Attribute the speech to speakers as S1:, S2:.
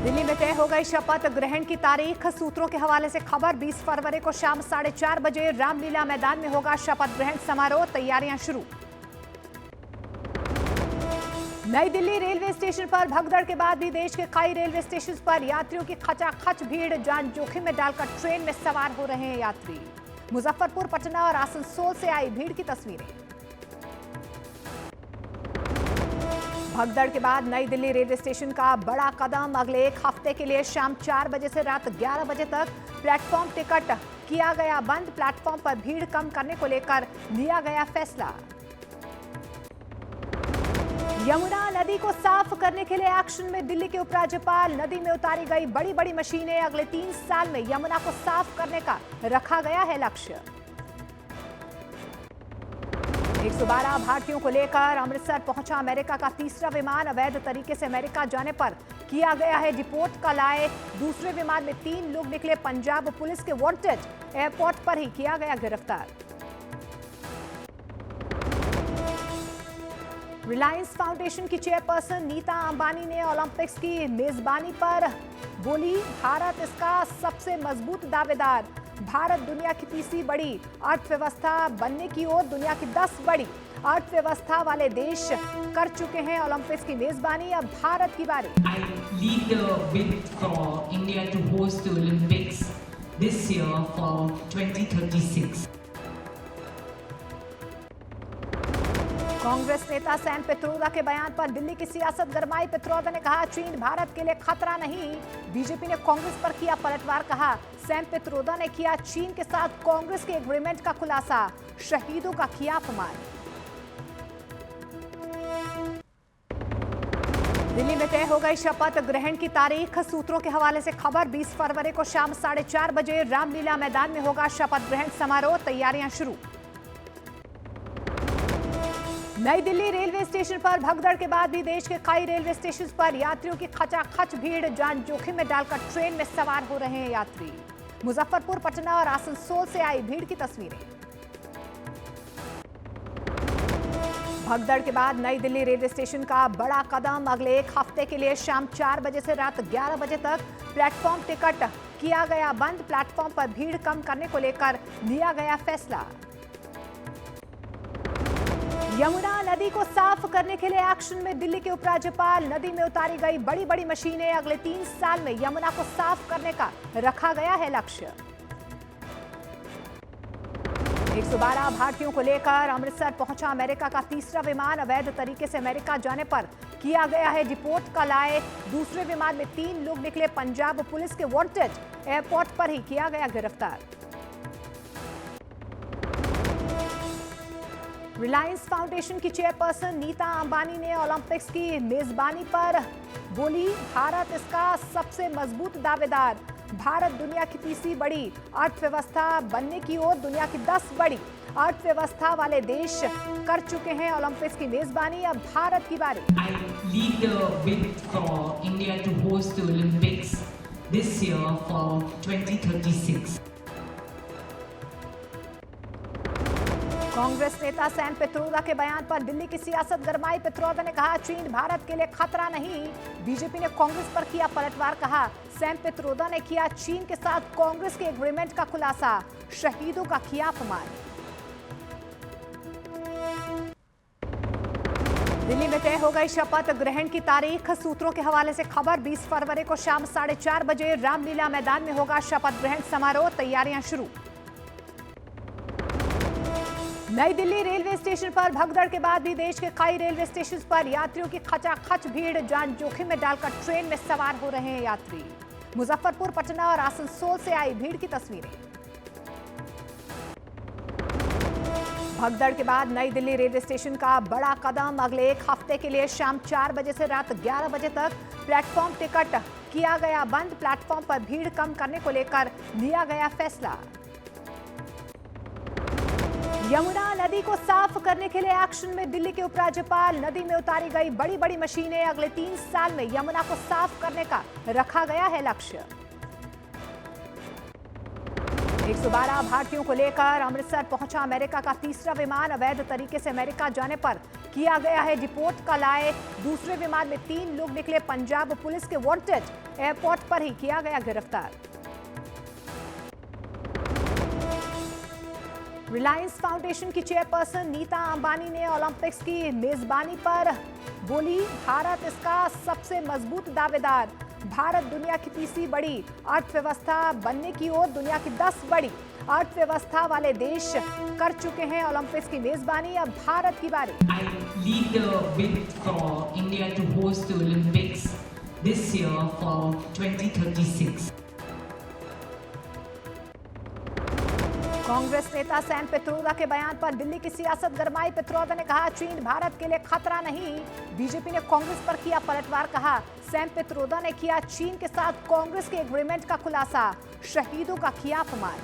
S1: दिल्ली में तय हो गई शपथ ग्रहण की तारीख। सूत्रों के हवाले से खबर 20 फरवरी को शाम 4:30 बजे रामलीला मैदान में होगा शपथ ग्रहण समारोह। तैयारियां शुरू। नई दिल्ली रेलवे स्टेशन पर भगदड़ के बाद भी देश के कई रेलवे स्टेशन पर यात्रियों की खचाखच भीड़। जान जोखिम में डालकर ट्रेन में सवार हो रहे हैं यात्री। मुजफ्फरपुर, पटना और आसनसोल से आई भीड़ की तस्वीरें। भगदड़ के बाद नई दिल्ली रेलवे स्टेशन का बड़ा कदम। अगले एक हफ्ते के लिए शाम 4 बजे से रात 11 बजे तक प्लेटफॉर्म टिकट किया गया बंद। प्लेटफॉर्म पर भीड़ कम करने को लेकर लिया गया फैसला। यमुना नदी को साफ करने के लिए एक्शन में दिल्ली के उपराज्यपाल। नदी में उतारी गई बड़ी बड़ी मशीनें। अगले 3 साल में यमुना को साफ करने का रखा गया है लक्ष्य। 112 भारतीयों को लेकर अमृतसर पहुंचा अमेरिका का तीसरा विमान। अवैध तरीके से अमेरिका जाने पर किया गया है डिपोर्ट। कल आए दूसरे विमान में 3 लोग निकले पंजाब पुलिस के वांटेड। एयरपोर्ट पर ही किया गया गिरफ्तार। रिलायंस फाउंडेशन की चेयरपर्सन नीता अंबानी ने ओलंपिक्स की मेजबानी पर बोली, भारत इसका सबसे मजबूत दावेदार। भारत दुनिया की तीसरी बड़ी अर्थव्यवस्था बनने की ओर। दुनिया की 10 बड़ी अर्थव्यवस्था वाले देश कर चुके हैं ओलंपिक्स की मेजबानी। अब भारत की बारी।
S2: I lead the bid for India to host the Olympics this year for 2036.
S1: Congress नेता सैम पित्रोदा के बयान पर दिल्ली की सियासत गरमाई। पित्रोदा ने कहा, चीन भारत के लिए खतरा नहीं। बीजेपी ने कांग्रेस पर किया पलटवार। कहा, सैम पित्रोदा ने किया चीन के साथ कांग्रेस के एग्रीमेंट का खुलासा। शहीदों का किया अपमान। दिल्ली में तय हो गई शपथ ग्रहण की तारीख। सूत्रों के हवाले से खबर 20 फरवरी को शाम 4:30 बजे रामलीला मैदान में होगा शपथ ग्रहण समारोह। तैयारियां शुरू। नई दिल्ली रेलवे स्टेशन पर भगदड़ के बाद भी देश के कई रेलवे स्टेशन पर यात्रियों की खचाखच भीड़। जान जोखिम में डालकर ट्रेन में सवार हो रहे हैं यात्री। मुजफ्फरपुर, पटना और आसनसोल से आई भीड़ की तस्वीरें। भगदड़ के बाद नई दिल्ली रेलवे स्टेशन का बड़ा कदम। अगले एक हफ्ते के लिए शाम 4 बजे से रात 11 बजे तक प्लेटफॉर्म टिकट किया गया बंद। प्लेटफॉर्म पर भीड़ कम करने को लेकर लिया गया फैसला। यमुना नदी को साफ करने के लिए एक्शन में दिल्ली के उपराज्यपाल। नदी में उतारी गई बड़ी बड़ी मशीनें। अगले 3 साल में यमुना को साफ करने का रखा गया है लक्ष्य। 112 भारतीयों को लेकर अमृतसर पहुंचा अमेरिका का तीसरा विमान। अवैध तरीके से अमेरिका जाने पर किया गया है डिपोर्ट। कल आए दूसरे विमान में 3 लोग निकले पंजाब पुलिस के वांटेड। एयरपोर्ट पर ही किया गया गिरफ्तार। रिलायंस फाउंडेशन की चेयरपर्सन नीता अंबानी ने ओलंपिक्स की मेजबानी पर बोली, भारत इसका सबसे मजबूत दावेदार। भारत दुनिया की तीसरी बड़ी अर्थव्यवस्था बनने की ओर। दुनिया की 10 बड़ी अर्थव्यवस्था वाले देश कर चुके हैं ओलंपिक्स की मेजबानी। अब भारत की बारी।
S2: I lead the bid for India to host the Olympics this year for 2036.
S1: Congress नेता सैम पित्रोदा के बयान पर दिल्ली की सियासत गरमाई। पित्रोदा ने कहा, चीन भारत के लिए खतरा नहीं। बीजेपी ने कांग्रेस पर किया पलटवार। कहा, सैम पित्रोदा ने किया चीन के साथ कांग्रेस के एग्रीमेंट का खुलासा। शहीदों का किया अपमान। दिल्ली में तय हो गई शपथ ग्रहण की तारीख। सूत्रों के हवाले से खबर 20 फरवरी को शाम 4:30 बजे रामलीला मैदान में होगा शपथ ग्रहण समारोह। तैयारियां शुरू। नई दिल्ली रेलवे स्टेशन पर भगदड़ के बाद भी देश के कई रेलवे स्टेशन पर यात्रियों की खचाखच भीड़। जान जोखिम में डालकर ट्रेन में सवार हो रहे हैं यात्री। मुजफ्फरपुर, पटना और आसनसोल से आई भीड़ की तस्वीरें। भगदड़ के बाद नई दिल्ली रेलवे स्टेशन का बड़ा कदम। अगले एक हफ्ते के लिए शाम 4 बजे से रात 11 बजे तक प्लेटफॉर्म टिकट किया गया बंद। प्लेटफॉर्म पर भीड़ कम करने को लेकर लिया गया फैसला। यमुना नदी को साफ करने के लिए एक्शन में दिल्ली के उपराज्यपाल। नदी में उतारी गई बड़ी बड़ी मशीनें। अगले 3 साल में यमुना को साफ करने का रखा गया है लक्ष्य। 112 भारतीयों को लेकर अमृतसर पहुंचा अमेरिका का तीसरा विमान। अवैध तरीके से अमेरिका जाने पर किया गया है डिपोर्ट। कल आए दूसरे विमान में 3 लोग निकले पंजाब पुलिस के वांटेड। एयरपोर्ट पर ही किया गया गिरफ्तार। रिलायंस फाउंडेशन की चेयरपर्सन नीता अंबानी ने ओलंपिक्स की मेजबानी पर बोली, भारत इसका सबसे मजबूत दावेदार। भारत दुनिया की तीसरी बड़ी अर्थव्यवस्था बनने की ओर, दुनिया की 10 बड़ी अर्थव्यवस्था वाले देश कर चुके हैं ओलंपिक्स की मेजबानी। अब भारत की बारी।
S2: I lead the bid for India to host the Olympics this year for 2036.
S1: Congress नेता सैम पित्रोदा के बयान पर दिल्ली की सियासत गरमाई। पित्रोदा ने कहा, चीन भारत के लिए खतरा नहीं। बीजेपी ने कांग्रेस पर किया पलटवार। कहा, सैम पित्रोदा ने किया चीन के साथ कांग्रेस के एग्रीमेंट का खुलासा। शहीदों का किया अपमान।